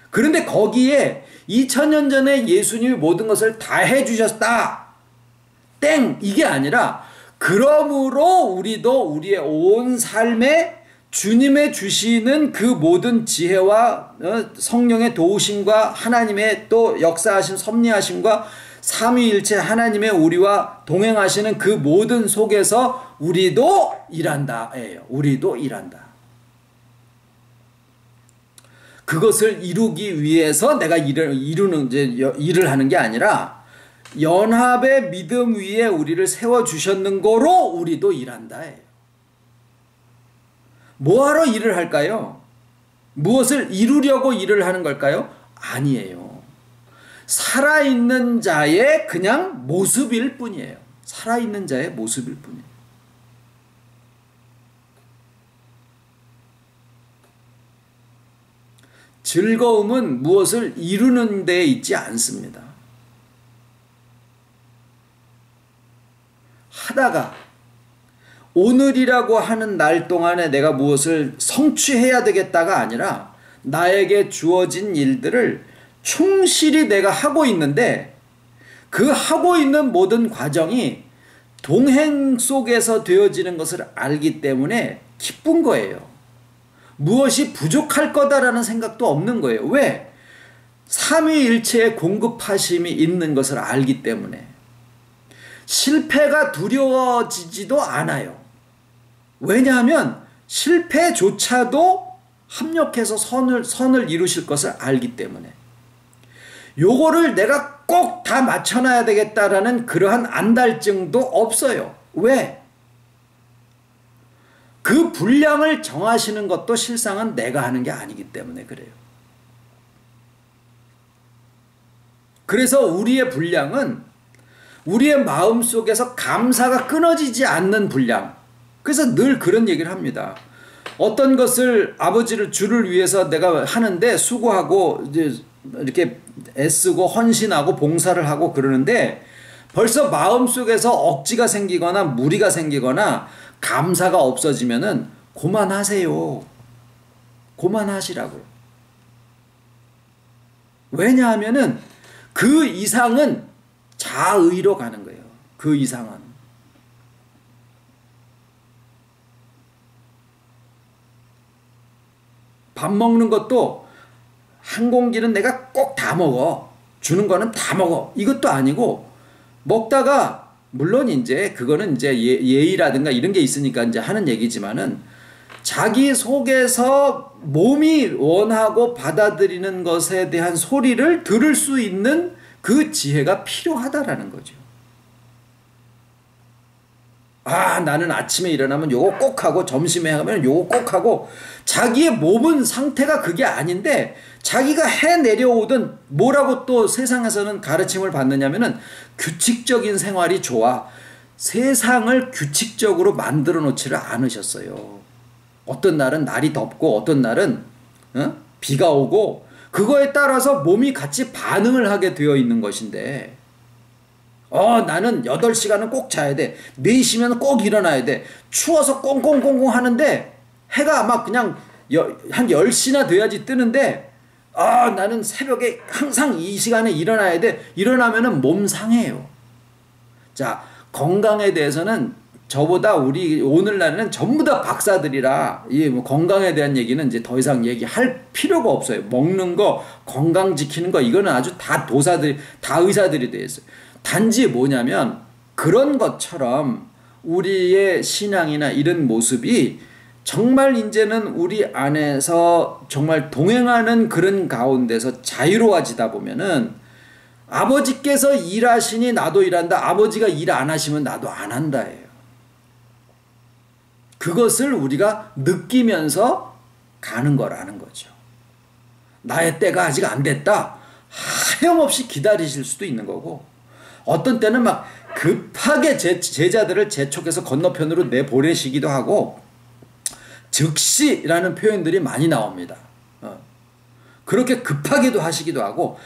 그런데 거기에 2000년 전에 예수님이 모든 것을 다 해주셨다. 땡! 이게 아니라 그러므로 우리도 우리의 온 삶에 주님의 주시는 그 모든 지혜와 성령의 도우심과 하나님의 또 역사하신 섭리하심과 삼위일체 하나님의 우리와 동행하시는 그 모든 속에서 우리도 일한다예요. 우리도 일한다. 그것을 이루기 위해서 내가 일을 하는 게 아니라 연합의 믿음 위에 우리를 세워주셨는 거로 우리도 일한다. 뭐하러 일을 할까요? 무엇을 이루려고 일을 하는 걸까요? 아니에요. 살아있는 자의 그냥 모습일 뿐이에요. 살아있는 자의 모습일 뿐이에요. 즐거움은 무엇을 이루는 데 있지 않습니다. 하다가 오늘이라고 하는 날 동안에 내가 무엇을 성취해야 되겠다가 아니라 나에게 주어진 일들을 충실히 내가 하고 있는데 그 하고 있는 모든 과정이 동행 속에서 되어지는 것을 알기 때문에 기쁜 거예요. 무엇이 부족할 거다라는 생각도 없는 거예요. 왜? 삼위일체의 공급하심이 있는 것을 알기 때문에 실패가 두려워지지도 않아요. 왜냐하면 실패조차도 합력해서 선을 이루실 것을 알기 때문에 요거를 내가 꼭 다 맞춰놔야 되겠다라는 그러한 안달증도 없어요. 왜? 그 분량을 정하시는 것도 실상은 내가 하는 게 아니기 때문에 그래요. 그래서 우리의 분량은 우리의 마음속에서 감사가 끊어지지 않는 분량. 그래서 늘 그런 얘기를 합니다. 어떤 것을 주를 위해서 내가 하는데 수고하고 이제 이렇게 애쓰고 헌신하고 봉사를 하고 그러는데 벌써 마음속에서 억지가 생기거나 무리가 생기거나 감사가 없어지면은 그만하세요. 그만하시라고요. 왜냐하면은 그 이상은 자의로 가는 거예요. 그 이상은. 밥 먹는 것도 한 공기는 내가 꼭 다 먹어. 주는 거는 다 먹어. 이것도 아니고 먹다가 물론 이제 그거는 이제 예의라든가 이런 게 있으니까 이제 하는 얘기지만은 자기 속에서 몸이 원하고 받아들이는 것에 대한 소리를 들을 수 있는 그 지혜가 필요하다라는 거죠. 아, 나는 아침에 일어나면 요거 꼭 하고 점심에 하면 요거 꼭 하고 자기의 몸은 상태가 그게 아닌데 자기가 해 내려오던 뭐라고 또 세상에서는 가르침을 받느냐면은 규칙적인 생활이 좋아. 세상을 규칙적으로 만들어 놓지를 않으셨어요. 어떤 날은 날이 덥고 어떤 날은 비가 오고 그거에 따라서 몸이 같이 반응을 하게 되어 있는 것인데 나는 8시간은 꼭 자야 돼. 4시면 꼭 일어나야 돼. 추워서 꽁꽁꽁꽁 하는데 해가 막 그냥 한 10시나 돼야지 뜨는데 나는 새벽에 항상 이 시간에 일어나야 돼. 일어나면은 몸 상해요. 자, 건강에 대해서는 저보다 우리 오늘날에는 전부 다 박사들이라 이 뭐 건강에 대한 얘기는 이제 더 이상 얘기할 필요가 없어요. 먹는 거, 건강 지키는 거 이거는 아주 다 도사들이 다 의사들이 돼 있어요. 단지 뭐냐면 그런 것처럼 우리의 신앙이나 이런 모습이 정말 이제는 우리 안에서 정말 동행하는 그런 가운데서 자유로워지다 보면은 아버지께서 일하시니 나도 일한다. 아버지가 일 안 하시면 나도 안 한다예요. 그것을 우리가 느끼면서 가는 거라는 거죠. 나의 때가 아직 안 됐다. 하염없이 기다리실 수도 있는 거고 어떤 때는 막 급하게 제자들을 재촉해서 건너편으로 내보내시기도 하고 즉시라는 표현들이 많이 나옵니다. 그렇게 급하게도 하시기도 하고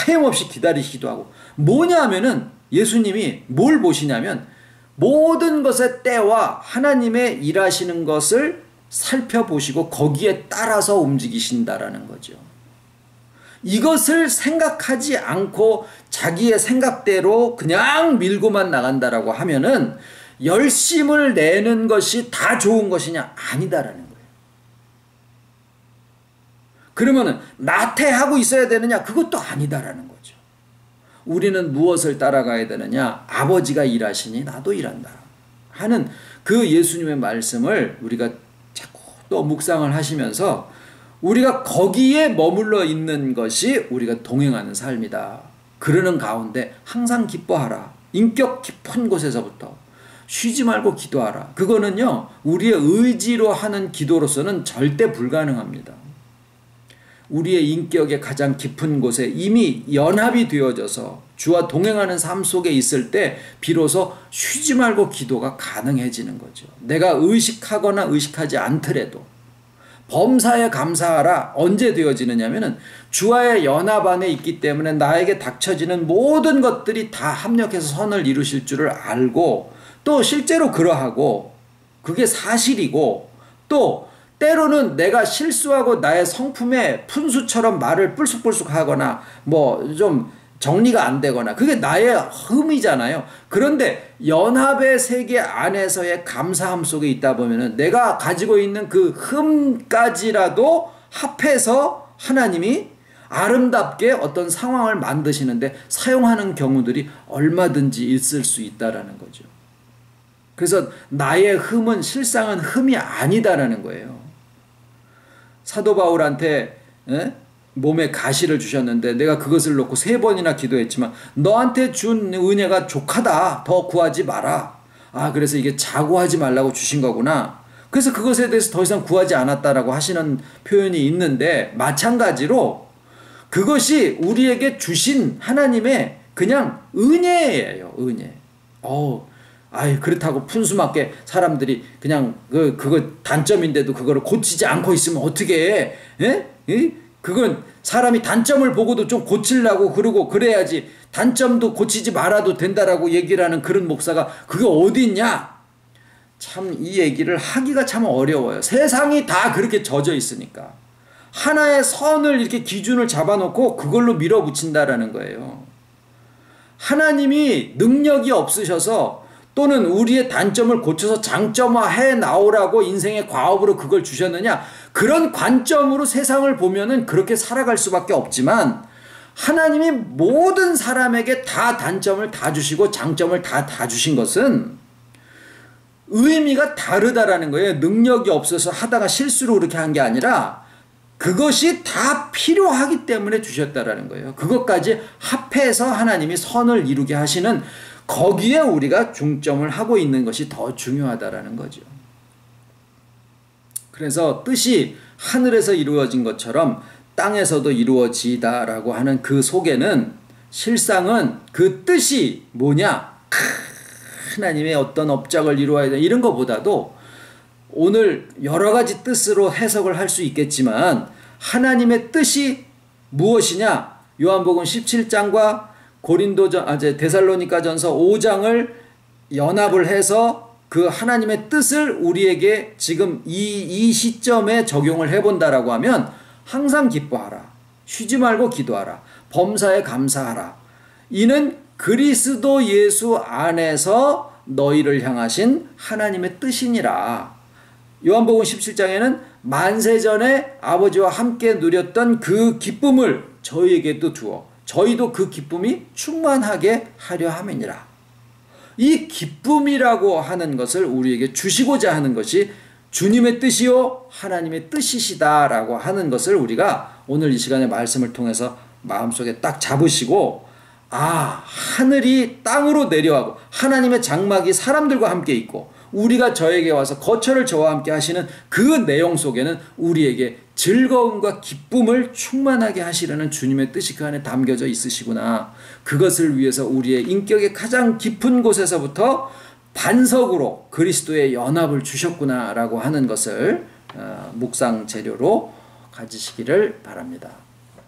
하염없이 기다리시기도 하고 뭐냐 하면은 예수님이 뭘 보시냐면 모든 것의 때와 하나님의 일하시는 것을 살펴보시고 거기에 따라서 움직이신다라는 거죠. 이것을 생각하지 않고 자기의 생각대로 그냥 밀고만 나간다라고 하면은 열심을 내는 것이 다 좋은 것이냐? 아니다라는 거예요. 그러면은 나태하고 있어야 되느냐? 그것도 아니다라는 거죠. 우리는 무엇을 따라가야 되느냐? 아버지가 일하시니 나도 일한다 하는 그 예수님의 말씀을 우리가 자꾸 또 묵상을 하시면서 우리가 거기에 머물러 있는 것이 우리가 동행하는 삶이다. 그러는 가운데 항상 기뻐하라. 인격 깊은 곳에서부터 쉬지 말고 기도하라. 그거는요 우리의 의지로 하는 기도로서는 절대 불가능합니다. 우리의 인격의 가장 깊은 곳에 이미 연합이 되어져서 주와 동행하는 삶 속에 있을 때 비로소 쉬지 말고 기도가 가능해지는 거죠. 내가 의식하거나 의식하지 않더라도 범사에 감사하라. 언제 되어지느냐면은 주와의 연합 안에 있기 때문에 나에게 닥쳐지는 모든 것들이 다 합력해서 선을 이루실 줄을 알고 또 실제로 그러하고 그게 사실이고 또 때로는 내가 실수하고 나의 성품에 푼수처럼 말을 뿔쑥뿔쑥 하거나 뭐 좀 정리가 안 되거나 그게 나의 흠이잖아요. 그런데 연합의 세계 안에서의 감사함 속에 있다 보면은 내가 가지고 있는 그 흠까지라도 합해서 하나님이 아름답게 어떤 상황을 만드시는데 사용하는 경우들이 얼마든지 있을 수 있다라는 거죠. 그래서 나의 흠은 실상은 흠이 아니다라는 거예요. 사도 바울한테 몸에 가시를 주셨는데 내가 그것을 놓고 3번이나 기도했지만 너한테 준 은혜가 족하다. 더 구하지 마라. 그래서 이게 자고하지 말라고 주신 거구나. 그래서 그것에 대해서 더 이상 구하지 않았다라고 하시는 표현이 있는데 마찬가지로 그것이 우리에게 주신 하나님의 그냥 은혜예요. 은혜. 그렇다고 푼수맞게 사람들이 그냥 그거 단점인데도 그거를 고치지 않고 있으면 어떻게 해? 그건 사람이 단점을 보고도 좀 고치려고 그러고 그래야지 단점도 고치지 말아도 된다라고 얘기를 하는 그런 목사가 그게 어디 있냐? 참 이 얘기를 하기가 참 어려워요. 세상이 다 그렇게 젖어 있으니까. 하나의 선을 이렇게 기준을 잡아놓고 그걸로 밀어붙인다라는 거예요. 하나님이 능력이 없으셔서 또는 우리의 단점을 고쳐서 장점화해 나오라고 인생의 과업으로 그걸 주셨느냐? 그런 관점으로 세상을 보면은 그렇게 살아갈 수밖에 없지만 하나님이 모든 사람에게 다 단점을 다 주시고 장점을 다 주신 것은 의미가 다르다라는 거예요. 능력이 없어서 하다가 실수로 그렇게 한 게 아니라 그것이 다 필요하기 때문에 주셨다라는 거예요. 그것까지 합해서 하나님이 선을 이루게 하시는 거기에 우리가 중점을 하고 있는 것이 더 중요하다라는 거죠. 그래서 뜻이 하늘에서 이루어진 것처럼 땅에서도 이루어지다라고 하는 그 속에는 실상은 그 뜻이 뭐냐? 하나님의 어떤 업적을 이루어야 돼. 이런 것보다도 오늘 여러 가지 뜻으로 해석을 할 수 있겠지만 하나님의 뜻이 무엇이냐? 요한복음 17장과 데살로니가전서 5장을 연합을 해서 그 하나님의 뜻을 우리에게 지금 이 시점에 적용을 해본다라고 하면 항상 기뻐하라. 쉬지 말고 기도하라. 범사에 감사하라. 이는 그리스도 예수 안에서 너희를 향하신 하나님의 뜻이니라. 요한복음 17장에는 만세전에 아버지와 함께 누렸던 그 기쁨을 저희에게도 두어 저희도 그 기쁨이 충만하게 하려 함이니라. 이 기쁨이라고 하는 것을 우리에게 주시고자 하는 것이 주님의 뜻이요 하나님의 뜻이시다라고 하는 것을 우리가 오늘 이 시간의 말씀을 통해서 마음속에 딱 잡으시고 하늘이 땅으로 내려가고 하나님의 장막이 사람들과 함께 있고 우리가 저에게 와서 거처를 저와 함께 하시는 그 내용 속에는 우리에게 즐거움과 기쁨을 충만하게 하시려는 주님의 뜻이 그 안에 담겨져 있으시구나. 그것을 위해서 우리의 인격의 가장 깊은 곳에서부터 반석으로 그리스도의 연합을 주셨구나라고 하는 것을 묵상 재료로 가지시기를 바랍니다.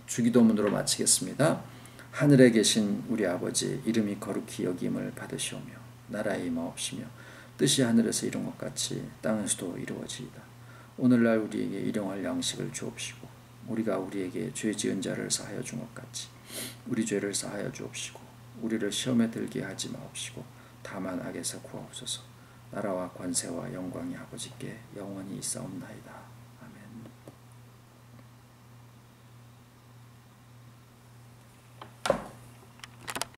주기도문으로 마치겠습니다. 하늘에 계신 우리 아버지 이름이 거룩히 여김을 받으시오며 나라의 임하옵시며 뜻이 하늘에서 이룬 것 같이 땅에서도 이루어지이다. 오늘날 우리에게 일용할 양식을 주옵시고 우리가 우리에게 죄 지은 자를 사하여 준 것 같이 우리 죄를 사하여 주옵시고 우리를 시험에 들게 하지 마옵시고 다만 악에서 구하옵소서. 나라와 권세와 영광이 아버지께 영원히 있사옵나이다.